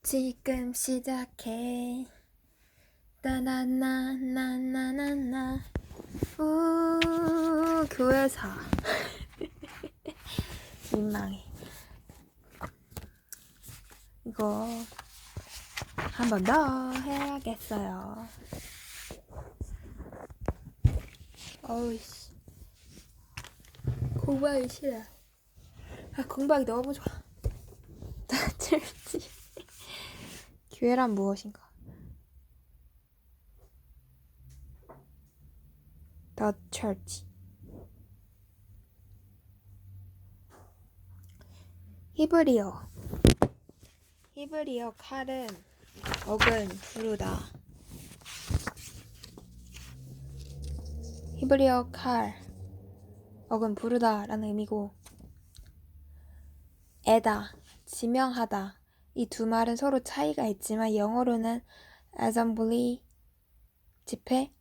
지금 시작해. 따나나나나나나. 오, 교회사. 민망해. 이거 한 번 더 해야겠어요. 어우씨. 공부하기 싫어. 공부하기 너무 좋아. 나칠지. 교회란 무엇인가? The Church. 히브리어 칼은 억은 부르다. 히브리어 칼 억은 부르다 라는 의미고, 애다, 지명하다, 이 두 말은 서로 차이가 있지만 영어로는 assembly, 집회,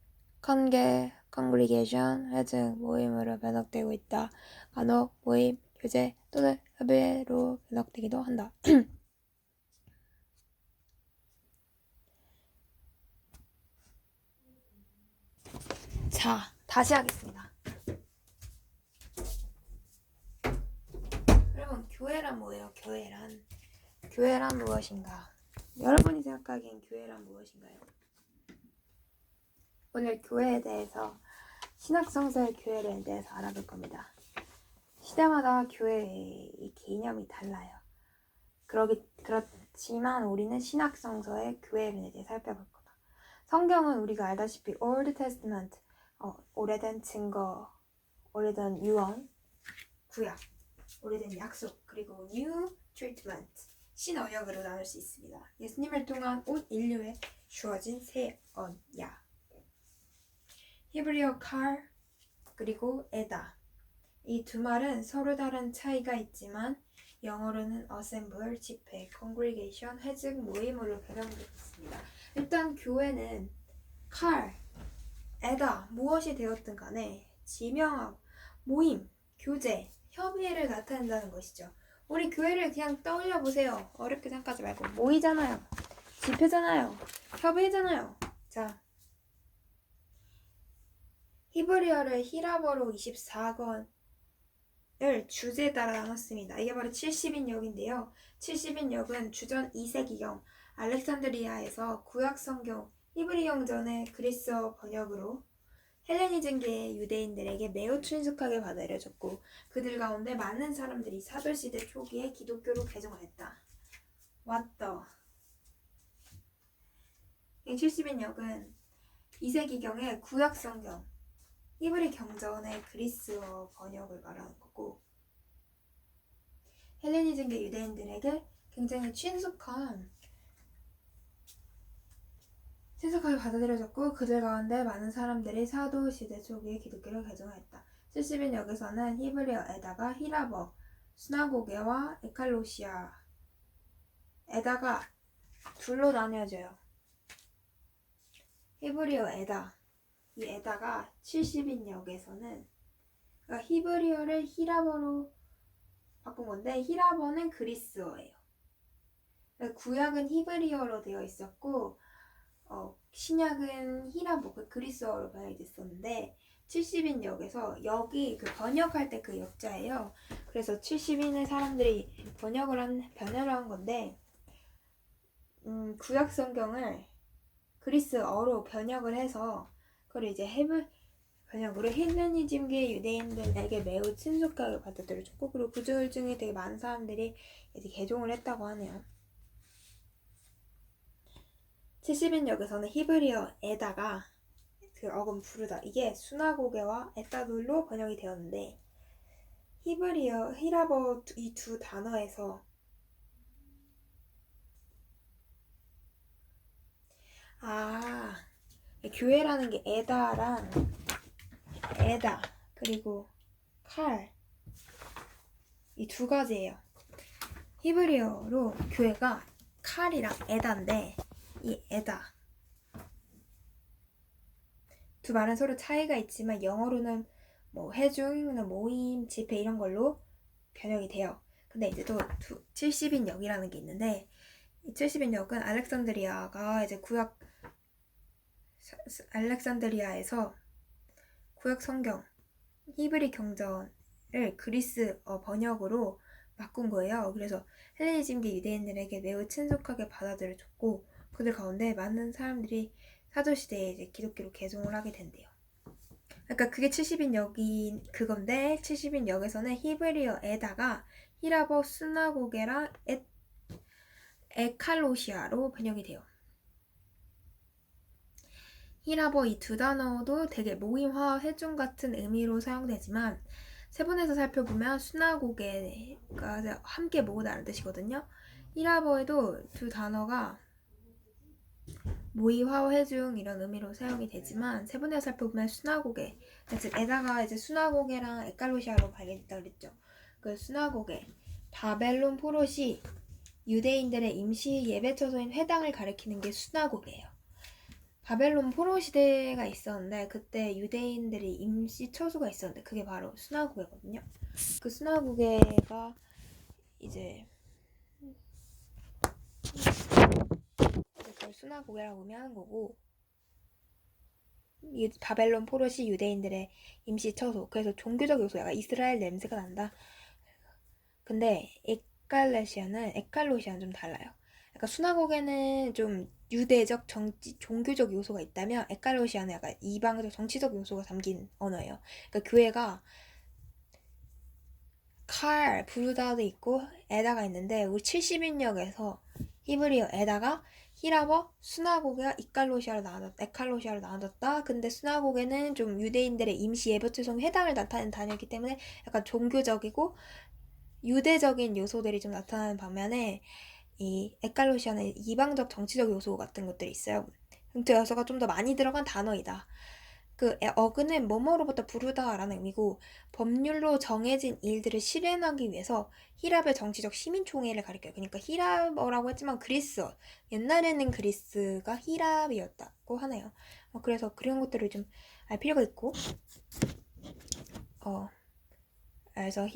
congregation, 회중, 모임으로 번역되고 있다. 간혹 모임, 교제 또는 협의로 번역되기도 한다. 자, 다시 하겠습니다. 여러분, 교회란 뭐예요? 교회란 무엇인가? 여러분이 생각하기엔 교회란 무엇인가요? 오늘 교회에 대해서, 신학성서의 교회에 대해서 알아볼 겁니다. 시대마다 교회의 개념이 달라요. 그렇지만 우리는 신학성서의 교회에 대해 살펴볼 거다. 성경은 우리가 알다시피 Old Testament, 오래된 증거, 오래된 유언, 구약, 오래된 약속, 그리고 New Treatment, 신언약으로 나눌 수 있습니다. 예수님을 통한 온 인류에 주어진 새 언약. 히브리어 칼, 그리고 에다. 이 두 말은 서로 다른 차이가 있지만 영어로는 assemble, 집회, congregation, 회중, 모임으로 변형되어 있습니다. 일단 교회는 칼, 에다, 무엇이 되었든 간에 지명하고 모임, 교제, 협의를 나타낸다는 것이죠. 우리 교회를 그냥 떠올려 보세요. 어렵게 생각하지 말고. 모이잖아요. 집회잖아요. 협의잖아요. 자, 히브리어를 히라버로 24권을 주제에 따라 나눴습니다. 이게 바로 70인역인데요. 70인역은 주전 2세기경 알렉산드리아에서 구약성경 히브리 경전의 그리스어 번역으로 헬레니즘계의 유대인들에게 매우 친숙하게 받아들여졌고, 그들 가운데 많은 사람들이 사도시대 초기에 기독교로 개종하였다. 왔더. 70인역은 2세기경의 구약성경 히브리 경전의 그리스어 번역을 말하는 거고, 헬레니즘계 유대인들에게 굉장히 친숙하게 받아들여졌고, 그들 가운데 많은 사람들이 사도 시대 초기에 기독교를 개종하였다. 70인역에서는 히브리어에다가 히라버, 수나고게와 에칼로시아에다가 둘로 나뉘어져요. 히브리어에다, 이 에다가 70인역에서는 그러니까 히브리어를 히라버로 바꾼 건데, 히라버는 그리스어예요. 구약은 히브리어로 되어 있었고, 신약은 히라버, 그리스어로 번역이 됐었는데, 70인역에서 여기 번역할 때 그 역자예요. 그래서 70인의 사람들이 번역을 한 건데, 구약 성경을 그리스어로 번역을 해서 그걸 이제 번역으로 헬레니즘계 유대인들에게 매우 친숙하게 받아들여졌고, 그리고 그들 중에 되게 많은 사람들이 이제 개종을 했다고 하네요. 70인역에서는 히브리어에다가 그 어금 부르다, 이게 수나고게와 에따둘로 번역이 되었는데, 히브리어, 히라버 이 두 단어에서 교회라는 게 에다 그리고 칼, 이 두 가지예요. 히브리어로 교회가 칼이랑 에다인데, 이 에다 두 말은 서로 차이가 있지만 영어로는 뭐 회중, 모임, 집회 이런 걸로 번역이 돼요. 근데 이제 또 70인역이라는 게 있는데, 이 70인역은 알렉산드리아가 이제 알렉산드리아에서 구약 성경 히브리 경전을 그리스 번역으로 바꾼 거예요. 그래서 헬레니즘계 유대인들에게 매우 친숙하게 받아들여졌고 그들 가운데 많은 사람들이 사도시대에 이제 기독교로 개종을 하게 된대요. 그러니까 그게 70인역인 그건데 70인역에서는 히브리어에다가 히라버 스나고게랑 에칼로시아로 번역이 돼요. 히라버 이 두 단어도 되게 모임화 회중 같은 의미로 사용되지만 세번에서 살펴보면 수나고게가 함께 모으다는 뜻이거든요. 히라버에도 두 단어가 모의화 회중 이런 의미로 사용이 되지만 세번에서 살펴보면 수나고게 즉 에다가 이제 수나고게랑 에칼로시아로 발견됐다 그랬죠. 그 수나고게 바벨론 포롯이 유대인들의 임시 예배 처소인 회당을 가리키는 게 수나고게예요. 바벨론 포로 시대가 있었는데 그때 유대인들이 임시 처소가 있었는데 그게 바로 수나고게거든요. 그 수나고게가 이제 그걸 수나고게라고 하는 거고 바벨론 포로시 유대인들의 임시 처소. 그래서 종교적 요소야. 이스라엘 냄새가 난다. 근데 에칼로시아는 좀 달라요. 그러니까 수나고게는 좀 유대적 종교적 요소가 있다면 에칼로시아는 약간 이방적 정치적 요소가 담긴 언어예요. 그러니까 교회가 부르다도 있고 에다가 있는데 우리 70인역에서 히브리어 에다가 히라버 수나고게가 에칼로시아로 나눠졌다. 근데 수나고게는 좀 유대인들의 임시 예배처소 회당을 나타내는 단어이기 때문에 약간 종교적이고 유대적인 요소들이 좀 나타나는 반면에 이 에칼로시아는 이방적 정치적 요소 같은 것들이 있어요. 정치 요소가 좀 더 많이 들어간 단어이다. 그 어근은 뭐뭐로부터 부르다라는 의미고 법률로 정해진 일들을 실현하기 위해서 히랍의 정치적 시민총회를 가리켜요. 그러니까 히랍어라고 했지만 그리스어 옛날에는 그리스가 히랍이었다고 하네요. 그래서 그런 것들을 좀 알 필요가 있고 그래서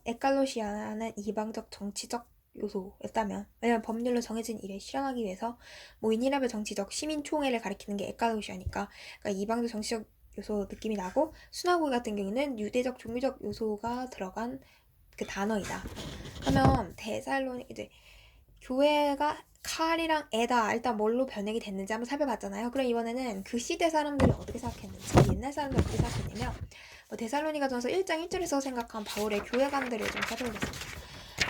에칼로시아는 이방적 정치적 요소였다면 왜냐면 법률로 정해진 일을 실현하기 위해서 모인 히랍의 정치적 시민총회를 가리키는 게 에칼로시아니까 그러니까 이방적 정치적 요소 느낌이 나고 수나고게 같은 경우는 유대적 종교적 요소가 들어간 그 단어이다. 그러면 이제 교회가 칼이랑 에다 일단 뭘로 변형이 됐는지 한번 살펴봤잖아요. 그럼 이번에는 그 시대 사람들이 어떻게 생각했는지 옛날 사람들이 어떻게 생각했냐면 데살로니가전서 1장 1절에서 생각한 바울의 교회관들을 좀 살펴보겠습니다.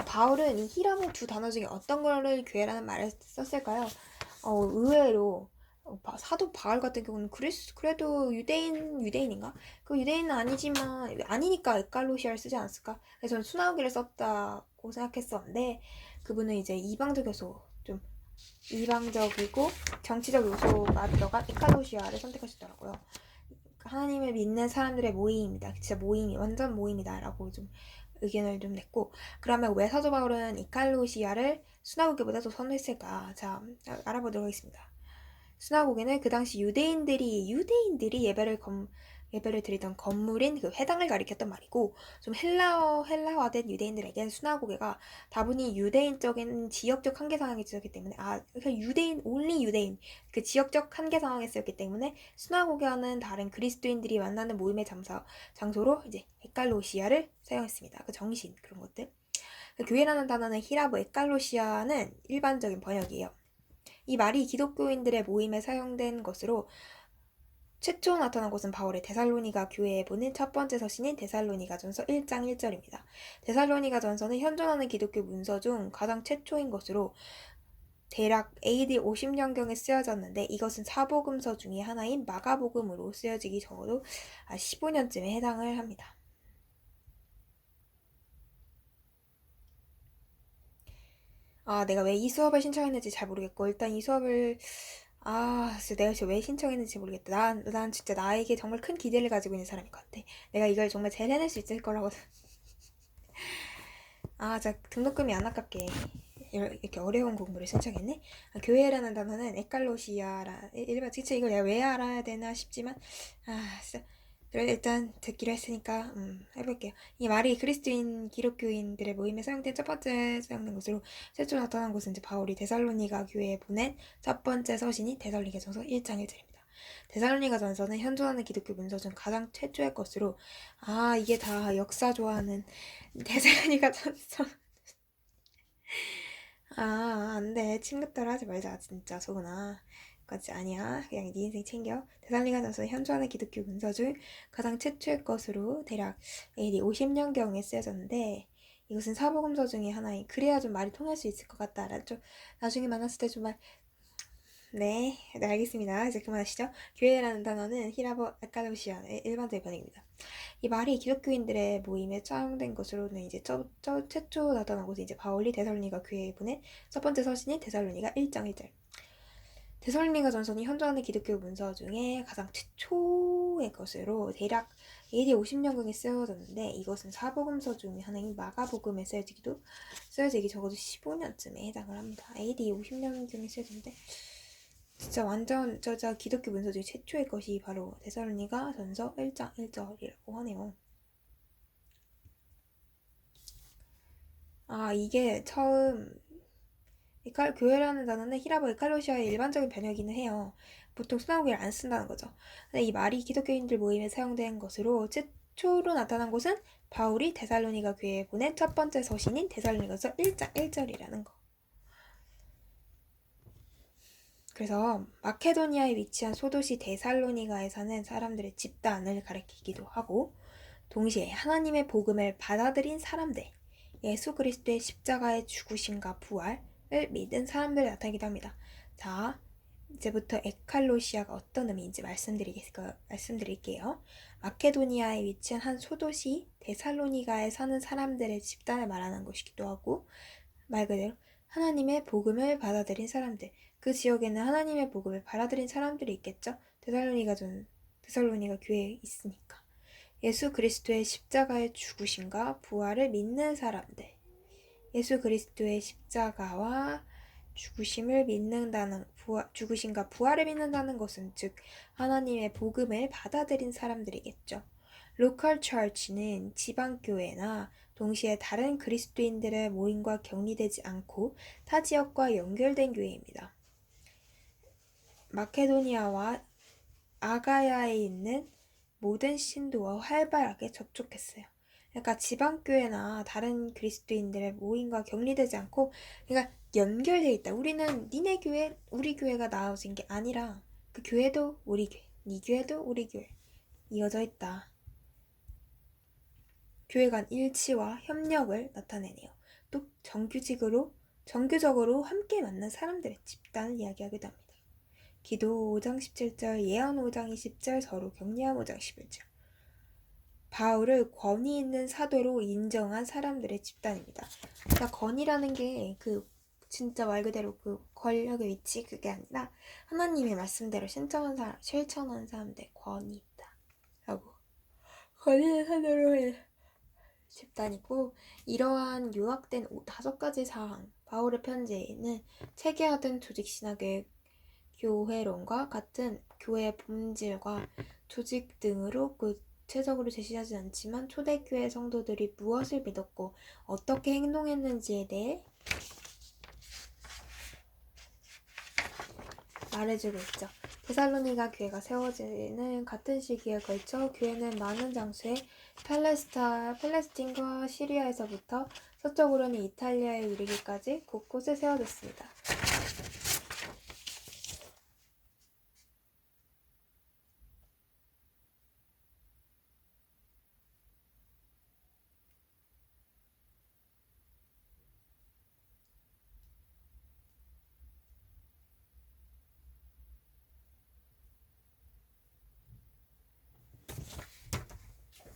바울은 이 히라모 두 단어 중에 어떤 거를 교회라는 말을 썼을까요? 의외로 사도 바울 같은 경우는 그래도 유대인인가? 그 유대인은 아니니까 에칼로시아를 쓰지 않았을까? 그래서 저는 수나고기를 썼다고 생각했었는데 그분은 이제 이방적 요소, 좀 이방적이고 정치적 요소가 들어간 에칼로시아를 선택하셨더라고요. 하나님을 믿는 사람들의 모임이다. 진짜 완전 모임이다. 라고 좀 의견을 좀 냈고, 그러면 왜 사도 바울은 이칼로시아를 수나고게보다 더 선호했을까? 자, 알아보도록 하겠습니다. 수나고게는 그 당시 유대인들이 예배를 드리던 건물인 그 회당을 가리켰단 말이고, 좀 헬라화된 유대인들에겐 수나고게가 다분히 유대인적인 지역적 한계 상황에 있었기 때문에, 올리 유대인, 그 지역적 한계 상황에 쓰였기 때문에, 수나고게와는 다른 그리스도인들이 만나는 모임의 장소로 이제 에칼로시아를 사용했습니다. 그 정신, 그런 것들. 교회라는 단어는 히라브 에칼로시아는 일반적인 번역이에요. 이 말이 기독교인들의 모임에 사용된 것으로 최초 나타난 곳은 바울의 데살로니가 교회에 보낸 첫 번째 서신인 데살로니가전서 1장 1절입니다. 데살로니가전서는 현존하는 기독교 문서 중 가장 최초인 것으로 대략 AD 50년경에 쓰여졌는데 이것은 사복음서 중의 하나인 마가복음으로 쓰여지기 적어도 15년쯤에 해당을 합니다. 내가 왜 이 수업을 신청했는지 잘 모르겠고 일단 이 수업을 진짜 내가 왜 신청했는지 모르겠다. 난 진짜 나에게 정말 큰 기대를 가지고 있는 사람인 것 같아. 내가 이걸 정말 잘 해낼 수 있을 거라고. 진짜 등록금이 안 아깝게 이렇게 어려운 공부를 신청했네. 교회라는 단어는 에칼로시아라 진짜 이걸 내가 왜 알아야 되나 싶지만 진짜 일단 듣기로 했으니까 해볼게요. 이 말이 그리스도인 기독교인들의 모임에 사용된 첫 번째 사용된 것으로 최초 나타난 곳은 이제 바울이 데살로니가 교회에 보낸 첫 번째 서신이 데살로니가전서 1장 1절입니다. 데살로니가전서는 현존하는 기독교 문서 중 가장 최초의 것으로 이게 다 역사 좋아하는 데살로니가전서 안돼 친구 따라 하지 말자 진짜 소근아. 까지 아니야. 그냥 네 인생 챙겨. 데살로니가전서 현존하는 기독교 문서 중 가장 최초의 것으로 대략 AD 50년경에 쓰여졌는데 이것은 사복음서 중에 하나인 그래야 좀 말이 통할 수 있을 것 같다. 좀 나중에 만났을 때 좀 네, 알겠습니다. 이제 그만하시죠. 교회라는 단어는 히라보 아카도시아의 일반적인 번역입니다. 이 말이 기독교인들의 모임에 사용된 것으로는 이제 최초 나타난 곳이 이제 바울이 데살로니가 교회에 보낸 첫 번째 서신이 데살로니가 1장 1절. 데살로니가 전서는 현존하는 기독교 문서 중에 가장 최초의 것으로 대략 AD 50년경에 쓰여졌는데 이것은 사복음서 중에 하나인 마가복음에 쓰여지기 적어도 15년쯤에 해당을 합니다. AD 50년경에 쓰여졌는데 진짜 완전 기독교 문서 중에 최초의 것이 바로 데살로니가 전서 1장 1절이라고 하네요. 이게 처음 교회라는 단어는 히라보 에칼로시아의 일반적인 번역이기는 해요. 보통 수나고기를 안 쓴다는 거죠. 근데 이 말이 기독교인들 모임에 사용된 것으로 최초로 나타난 곳은 바울이 데살로니가 교회에 보낸 첫 번째 서신인 데살로니가서 1장 1절이라는 거. 그래서 마케도니아에 위치한 소도시 데살로니가에 사는 사람들의 집단을 가리키기도 하고 동시에 하나님의 복음을 받아들인 사람들, 예수 그리스도의 십자가의 죽으심과 부활을 믿은 사람들을 나타내기도 합니다. 자, 이제부터 에칼로시아가 어떤 의미인지 말씀드릴게요. 마케도니아에 위치한 한 소도시 데살로니가에 사는 사람들의 집단을 말하는 것이기도 하고 말 그대로 하나님의 복음을 받아들인 사람들, 그 지역에는 하나님의 복음을 받아들인 사람들이 있겠죠. 데살로니가 교회에 있으니까. 예수 그리스도의 십자가의 죽으심과 부활을 믿는 사람들. 예수 그리스도의 십자가와 죽으심을 믿는다는 죽으심과 부활을 믿는다는 것은 즉 하나님의 복음을 받아들인 사람들이겠죠. 로컬 처치는 지방교회나 동시에 다른 그리스도인들의 모임과 격리되지 않고 타 지역과 연결된 교회입니다. 마케도니아와 아가야에 있는 모든 신도와 활발하게 접촉했어요. 그러니까 지방교회나 다른 그리스도인들의 모임과 격리되지 않고 그러니까 연결되어 있다. 우리는 니네 교회, 우리 교회가 나눠진 게 아니라 그 교회도 우리 교회, 니 교회도 우리 교회 이어져 있다. 교회 간 일치와 협력을 나타내네요. 또 정규적으로 함께 만난 사람들의 집단을 이야기하기도 합니다. 기도 5장 17절, 예언 5장 20절, 서로 격려함 5장 11절. 바울을 권위 있는 사도로 인정한 사람들의 집단입니다. 그러니까 권위라는 게 진짜 말 그대로 그 권력의 위치 그게 아니라 하나님의 말씀대로 실천한 사람들의 권위 있다. 라고. 권위 있는 사도로 집단이고 이러한 요약된 5가지 사항 바울의 편지에는 체계화된 조직신학의 교회론과 같은 교회의 본질과 조직 등으로 구체적으로 제시하지 않지만 초대교회 성도들이 무엇을 믿었고 어떻게 행동했는지에 대해 말해주고 있죠. 데살로니가 교회가 세워지는 같은 시기에 걸쳐 교회는 많은 장소에 팔레스틴과 시리아에서부터 서쪽으로는 이탈리아에 이르기까지 곳곳에 세워졌습니다.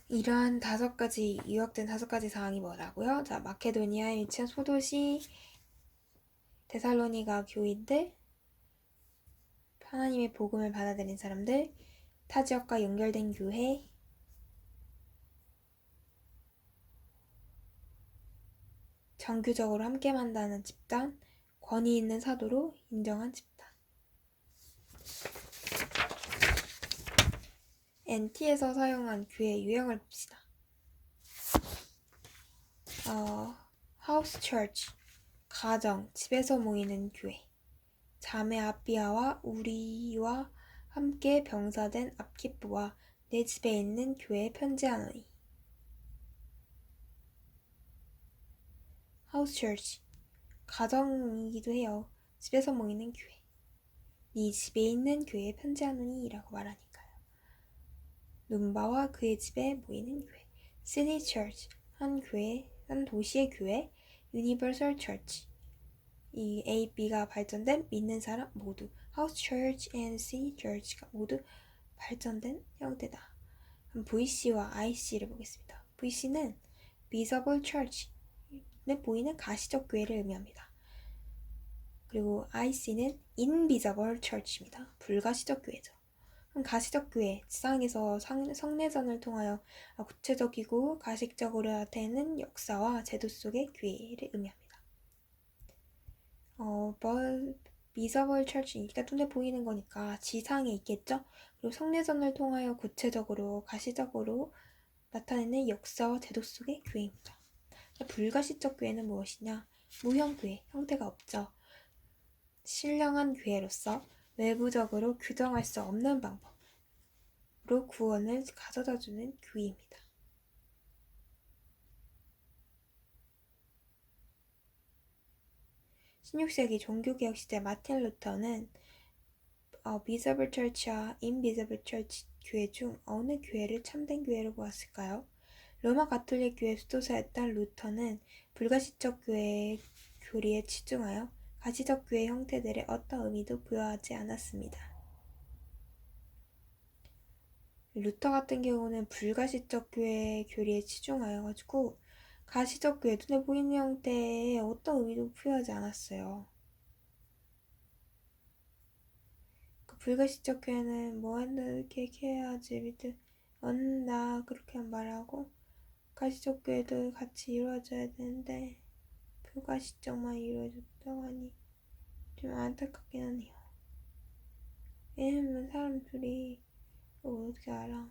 이러한 유역된 5가지 사항이 뭐라고요? 자, 마케도니아에 위치한 소도시 데살로니가 교인들, 하나님의 복음을 받아들인 사람들, 타 지역과 연결된 교회, 정규적으로 함께 만나는 집단, 권위 있는 사도로 인정한 집단. NT에서 사용한 교회 유형을 봅시다. House Church, 가정, 집에서 모이는 교회. 자매 아비아와 우리와 함께 병사된 압키프와 내 집에 있는 교회에 편지하노니. House Church, 가정이기도 해요. 집에서 모이는 교회. 네 집에 있는 교회에 편지하노니 라고 말하니까요. 눈바와 그의 집에 모이는 교회. City Church, 한 도시의 교회. Universal Church, 이 A, B가 발전된 믿는 사람 모두. House Church and City Church가 모두 발전된 형태다. 그럼 VC와 IC를 보겠습니다. VC는 Visible Church, 눈에 보이는 가시적 교회를 의미합니다. 그리고 IC는 Invisible Church입니다. 불가시적 교회죠. 그럼 가시적 교회, 지상에서 성례전을 통하여 구체적이고 가식적으로 나타내는 역사와 제도 속의 교회를 의미합니다. Visible Church니까 눈에 보이는 거니까 지상에 있겠죠? 그리고 성례전을 통하여 구체적으로 가시적으로 나타내는 역사와 제도 속의 교회입니다. 불가시적 교회는 무엇이냐? 무형교회, 형태가 없죠. 신령한 교회로서 외부적으로 규정할 수 없는 방법으로 구원을 가져다주는 교회입니다. (16세기) 종교개혁 시대 마틴 루터는 Visible Church와 Invisible Church 교회 중 어느 교회를 참된 교회로 보았을까요? 로마 가톨릭 교회 수도사였던 루터는 불가시적 교회의 교리에 치중하여 가시적 교회 형태들의 어떤 의미도 부여하지 않았습니다. 루터 같은 경우는 불가시적 교회의 교리에 치중하여 가지고 가시적 교회, 눈에 보이는 형태에 어떤 의미도 부여하지 않았어요. 그 불가시적 교회는 뭐 한다 이렇게 해야지 믿을 얻는다 그렇게 말하고, 가시적 교회도 같이 이루어져야 되는데 불가시적만 이루어졌다고 하니 좀 안타깝긴 하네요. 왜냐면 사람들이 어떻게 알아?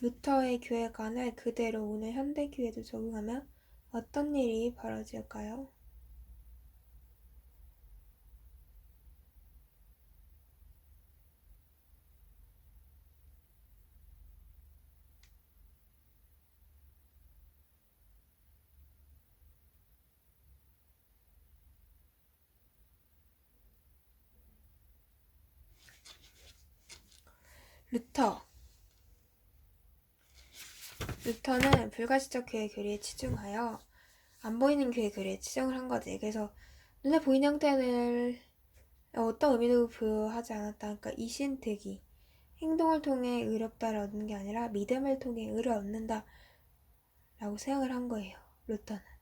루터의 교회관을 그대로 오늘 현대교회도 적용하면 어떤 일이 벌어질까요? 루터는 불가시적 교회 교리에 치중하여 안 보이는 교회 교리에 치중을 한 거지. 그래서 눈에 보이는 형태를 어떤 의미도 부여하지 않았다. 그러니까 이신득이 행동을 통해 의롭다를 얻는 게 아니라 믿음을 통해 의를 얻는다 라고 생각을 한 거예요. 루터는.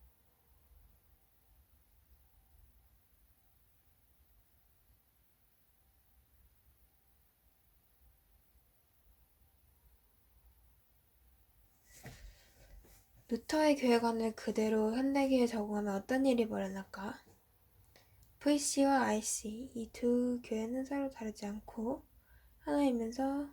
루터의 교회관을 그대로 현대교회에 적용하면 어떤 일이 벌어날까? VC와 IC, 이 두 교회는 서로 다르지 않고 하나이면서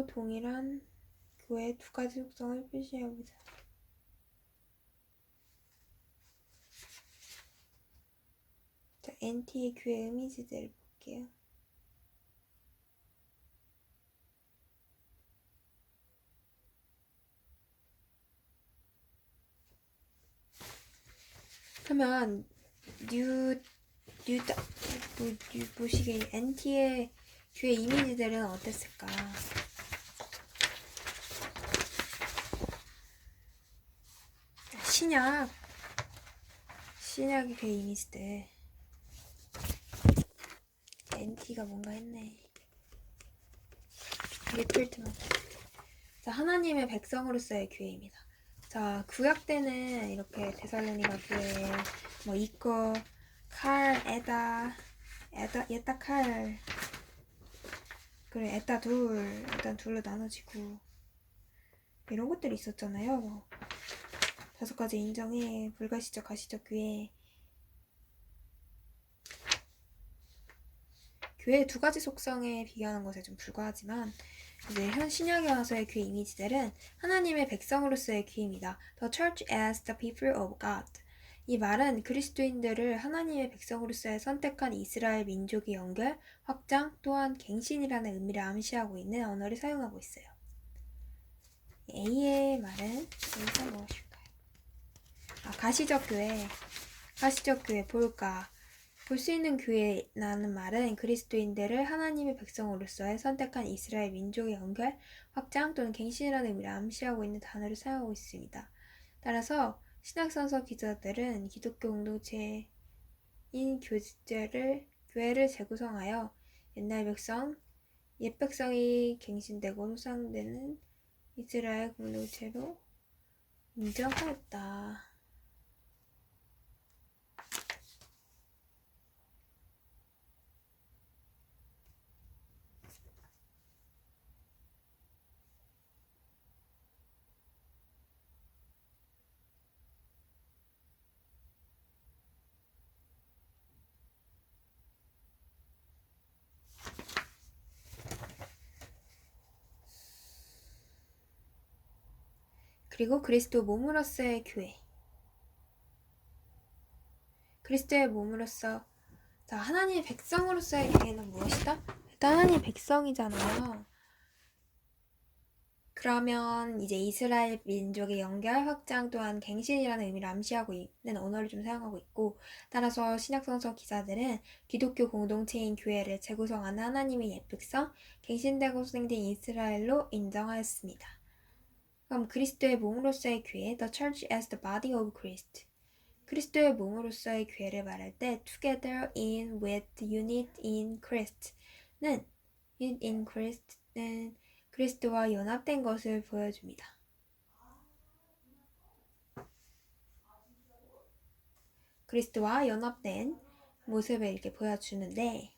동일한 교회의 두 가지 속성을 표시해보자. 자, NT의 교회 이미지들을 볼게요. 그러면 보시기에 NT의 교회 이미지들은 어땠을까? 신약의 교회 이미지들. NT가 뭔가 했네. 리필트만. 자, 하나님의 백성으로서의 교회입니다. 자, 구약 때는 이렇게 데살로니가 교회, 뭐 이거, 칼, 에다 칼, 그래 에다 일단 둘로 나눠지고 이런 것들이 있었잖아요. 뭐 5가지 인정해, 불가시적, 가시적 교회. 교회의 2가지 속성에 비교하는 것에 좀 불과하지만 이제 현 신약에 와서의 교회 이미지들은 하나님의 백성으로서의 교회입니다. The church as the people of God. 이 말은 그리스도인들을 하나님의 백성으로서의 선택한 이스라엘 민족의 연결, 확장, 또한 갱신이라는 의미를 암시하고 있는 언어를 사용하고 있어요. A의 말은 여기서 무엇일까요? 가시적 교회 볼까? 볼 수 있는 교회라는 말은 그리스도인들을 하나님의 백성으로서의 선택한 이스라엘 민족의 연결, 확장 또는 갱신이라는 의미를 암시하고 있는 단어를 사용하고 있습니다. 따라서 신학선서 기자들은 기독교 공동체인 교회를 재구성하여 옛날 백성, 옛 백성이 갱신되고 소상되는 이스라엘 공동체로 인정하였다. 그리고 그리스도 몸으로서의 교회. 그리스도의 몸으로서, 자, 하나님의 백성으로서의 교회는 무엇이다? 일단 하나님의 백성이잖아요. 그러면 이제 이스라엘 민족의 연결, 확장 또한 갱신이라는 의미를 암시하고 있는 언어를 좀 사용하고 있고, 따라서 신약성서 기자들은 기독교 공동체인 교회를 재구성하는 하나님의 옛 백성, 갱신되고 소생된 이스라엘로 인정하였습니다. 그럼 그리스도의 몸으로서의 교회, the church as the body of Christ. 그리스도의 몸으로서의 교회를 말할 때 together in with unit in Christ는 unit in Christ는 그리스도와 연합된 것을 보여줍니다. 그리스도와 연합된 모습을 이렇게 보여주는데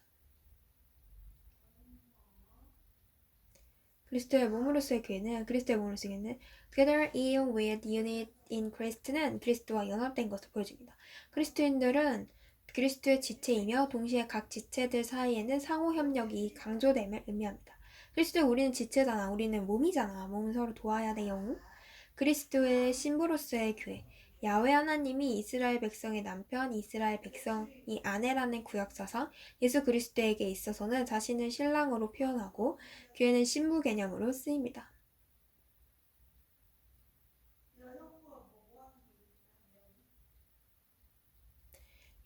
그리스도의 몸으로서의 교회는 together in with unit in Christ는 그리스도와 연합된 것을 보여줍니다. 그리스도인들은 그리스도의 지체이며 동시에 각 지체들 사이에는 상호 협력이 강조됨을 의미합니다. 그리스도의 우리는 지체잖아. 우리는 몸이잖아. 몸은 서로 도와야 돼요. 그리스도의 신부로서의 교회. 야훼 하나님이 이스라엘 백성의 남편, 이스라엘 백성이 아내라는 구약사상, 예수 그리스도에게 있어서는 자신을 신랑으로 표현하고 교회는 신부 개념으로 쓰입니다.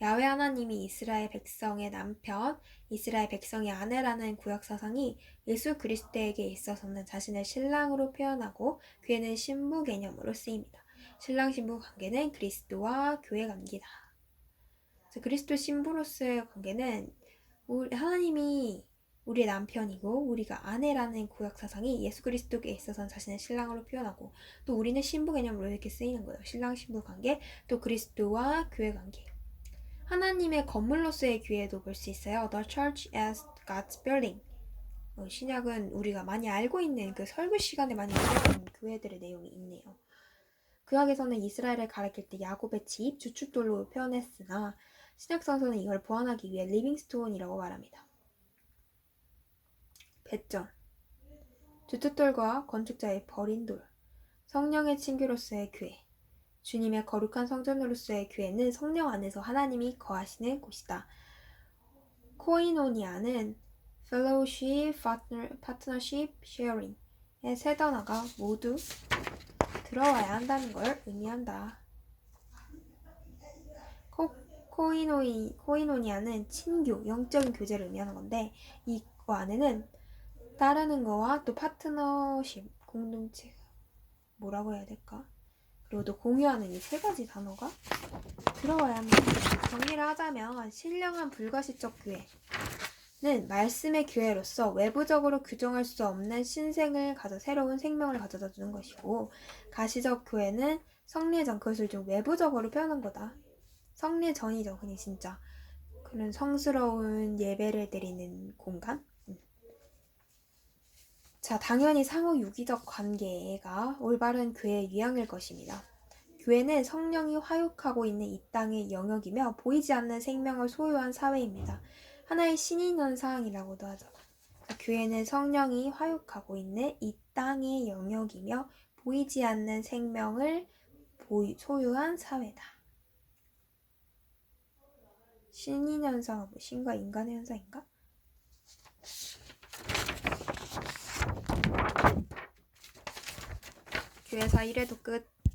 야훼 하나님이 이스라엘 백성의 남편, 이스라엘 백성의 아내라는 구약사상이 예수 그리스도에게 있어서는 자신을 신랑으로 표현하고 교회는 신부 개념으로 쓰입니다. 신랑 신부 관계는 그리스도와 교회 관계다. 그리스도 신부로서의 관계는 하나님이 우리의 남편이고 우리가 아내라는 구약사상이 예수 그리스도에 있어서는 자신을 신랑으로 표현하고 또 우리는 신부 개념으로 이렇게 쓰이는 거예요. 신랑 신부 관계, 또 그리스도와 교회 관계. 하나님의 건물로서의 교회도 볼 수 있어요. The church as God's building. 신약은 우리가 많이 알고 있는 그 설교 시간에 많이 알고 교회들의 내용이 있네요. 구약에서는 이스라엘을 가리킬 때 야곱의 집, 주춧돌로 표현했으나 신약성서는 이걸 보완하기 위해 리빙스톤이라고 말합니다. 배전, 주춧돌과 건축자의 버린 돌, 성령의 친교로서의 교회, 주님의 거룩한 성전으로서의 교회는 성령 안에서 하나님이 거하시는 곳이다. 코이노니아는 fellowship, partnership, sharing의 세 단어가 모두 들어와야 한다는 걸 의미한다. 코이노니아는 친교, 영적인 교제를 의미하는 건데 이거 안에는 따르는 거와 또 파트너십, 공동체, 뭐라고 해야 될까? 그리고 또 공유하는 이 3가지 단어가 들어와야 합니다. 정리를 하자면 신령한 불가시적 교회는 말씀의 교회로서 외부적으로 규정할 수 없는 신생을 가져 새로운 생명을 가져다 주는 것이고, 가시적 교회는 성례전, 그것을 좀 외부적으로 표현한 거다. 성례전이죠, 그냥 진짜. 그런 성스러운 예배를 드리는 공간? 자, 당연히 상호 유기적 관계가 올바른 교회의 유형일 것입니다. 교회는 성령이 화육하고 있는 이 땅의 영역이며 보이지 않는 생명을 소유한 사회입니다. 하나의 신인현상이라고도 하죠. 교회는 성령이 화육하고 있는 이 땅의 영역이며 보이지 않는 생명을 소유한 사회다. 신인현상은 뭐 신과 인간의 현상인가? 교회사 1회도 끝.